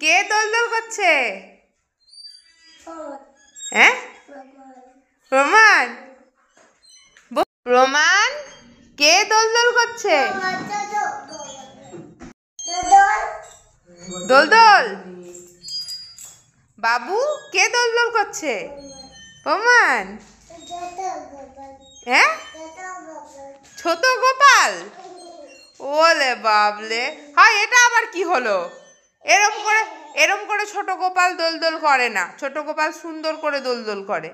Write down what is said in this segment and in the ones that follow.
কে দোলদোল করছে? হ্যাঁ, প্রমাণ। প্রমাণ, কে দোলদোল করছে? দোলদোল। বাবু, কে দোলদোল করছে? প্রমাণ। হ্যাঁ, ছোট গোপাল। ওলে বাবলে, হ্যাঁ এটা আবার কি হলো? এরম করে ছোট গোপাল দোলদোল করে না। ছোট গোপাল সুন্দর করে দোলদোল করে।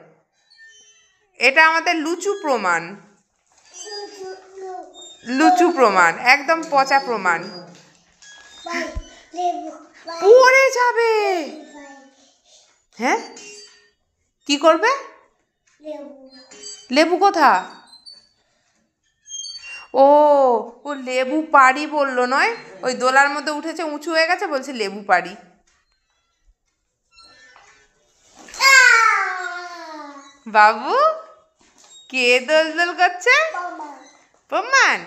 এটা আমাদের লুচু প্রমাণ। লুচু প্রমাণ, একদম পচা প্রমাণ। পড়ে যাবে। হ্যাঁ, কি করবে? লেবু কোথা? ও ও লেবু পাড়ি বললো নয়, ওই দোলার মধ্যে উঠেছে, উঁচু হয়ে গেছে, বলছে লেবু পাড়ি। বাবু, কে দোলদোল করছে? প্রমাণ।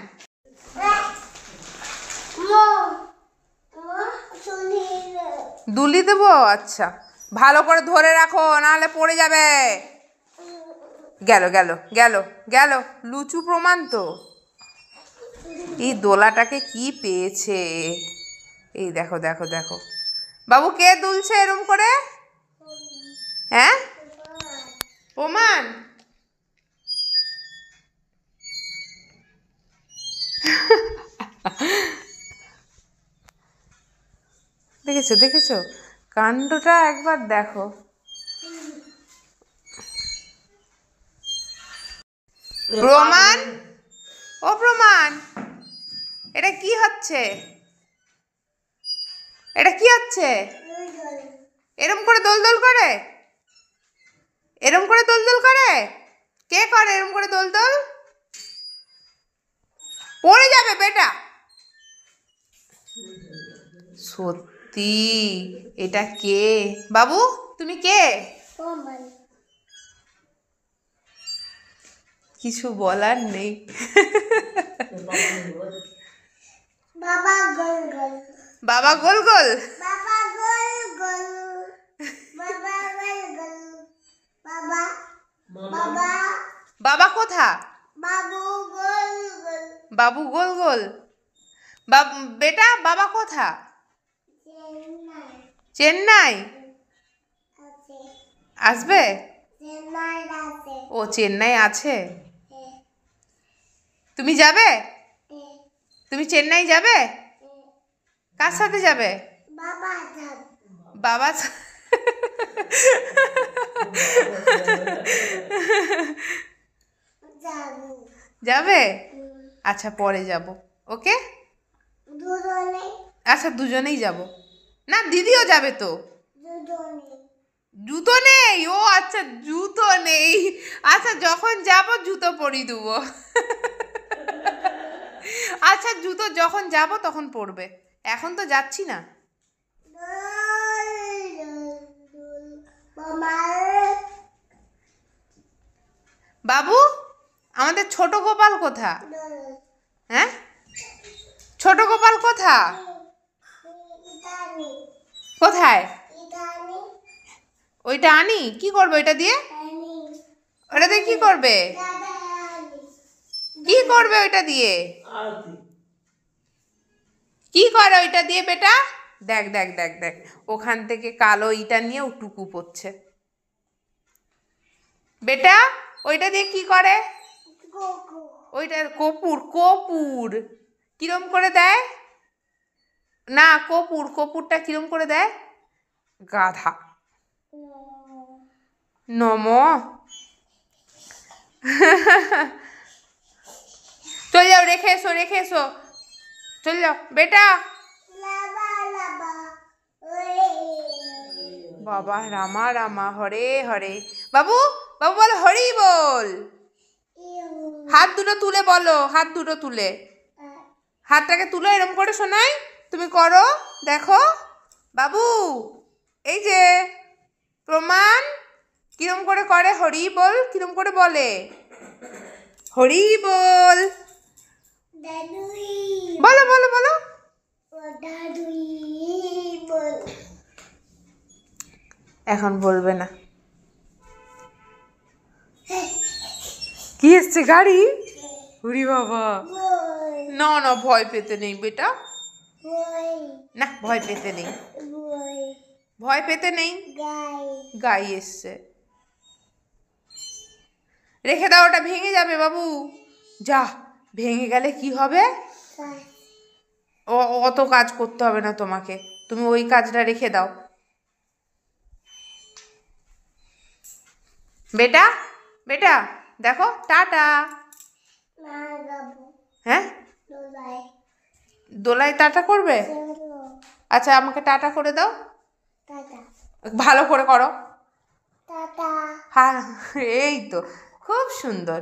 দুলি দেবো? আচ্ছা, ভালো করে ধরে রাখো, নাহলে পড়ে যাবে। গেল গেল গেল গেল, লুচু প্রমাণ তো। এই দোলাটাকে কি পেয়েছে? এই দেখো দেখো দেখো। বাবু, কে দুলছে এরম করে? হ্যাঁ, প্রমাণ। দেখেছো দেখেছো, কাণ্ডটা একবার দেখো। প্রমাণ, ও প্রমাণ, এটা কি হচ্ছে? এটা কি হচ্ছে? এরম করে দোলদোল করে? এরম করে দোলদোল করে? কে করে এরম করে দোলদোল? পড়ে যাবে বেটা। সত্যি, এটা কে? বাবু, তুমি কে? কিছু বলার নেই। বাবা গোল গোল। বাবা গোল গোল। বাবা গোল গোল। বাবা গোল গোল। বাবা বাবা। বাবা কোথা? বাবু গোল গোল। বাবু গোল গোল। বেটা, বাবা কোথা? চেন্নাই। আসবে? ও চেন্নাই আছে। তুমি যাবে? তুমি চেন্নাই যাবে? কার সাথে যাবে? বাবা। যাবে? আচ্ছা, পরে যাব। ওকে, আচ্ছা দুজনেই যাব। না, দিদিও যাবে তো। জুতো নেই? ও আচ্ছা, জুতো নেই। আচ্ছা, যখন যাব জুতো পরিয়ে দেবো। আচ্ছা, জুতো যখন যাব তখন পরবে, এখন তো যাচ্ছি না। বাবু, আমাদের ছোট গোপাল কোথা? হ্যাঁ, ছোট গোপাল কোথা? কোথায়? ওইটা আনি? কি করবে ওইটা দিয়ে? ওটা দিয়ে কি করবে? কি করবে ওইটা দিয়ে? কি করে ওইটা দিয়ে বেটা? দেখ দেখ দেখ দেখ, ওখান থেকে কালো ইটা নিয়ে টুকু পড়ছে। বেটা, ওইটা দিয়ে কি করে? ওইটা কপুর। কপুর কিরম করে দেয়? না, কপুরটা কিরম করে দেয়? গাধা। নম। চল যাও, রেখে এসো, রেখে এসো, চল যাও বেটা। বাবা, রামা রামা হরে হরে। বাবু, বাবু বলো হরি বল। হাত দুটো তুলে বলো, হাত দুটো তুলে। হাতটাকে তুলো, এরম করে শোনাই, তুমি করো, দেখো। বাবু, এই যে প্রমাণ, কিরম করে করে হরি বল, কিরম করে বলে? হরি বল। বলো বলো বলো। এখন বলবে না। কি এসছে গাড়ি? উরি বাবা, না না ভয় পেতে নেই বেটা, না ভয় পেতে নেই, ভয় পেতে নেই। গাই এসছে, রেখে দাও, ওটা ভেঙে যাবে বাবু। যা, ভেঙে গেলে কি হবে? অত কাজ করতে হবে না তোমাকে, তুমি ওই কাজটা রেখে দাও। বেটা বেটা দেখো, টাটা। হ্যাঁ, দোলায় টাটা করবে? আচ্ছা আমাকে টাটা করে দাও, ভালো করে করো। হ্যাঁ এই তো, খুব সুন্দর।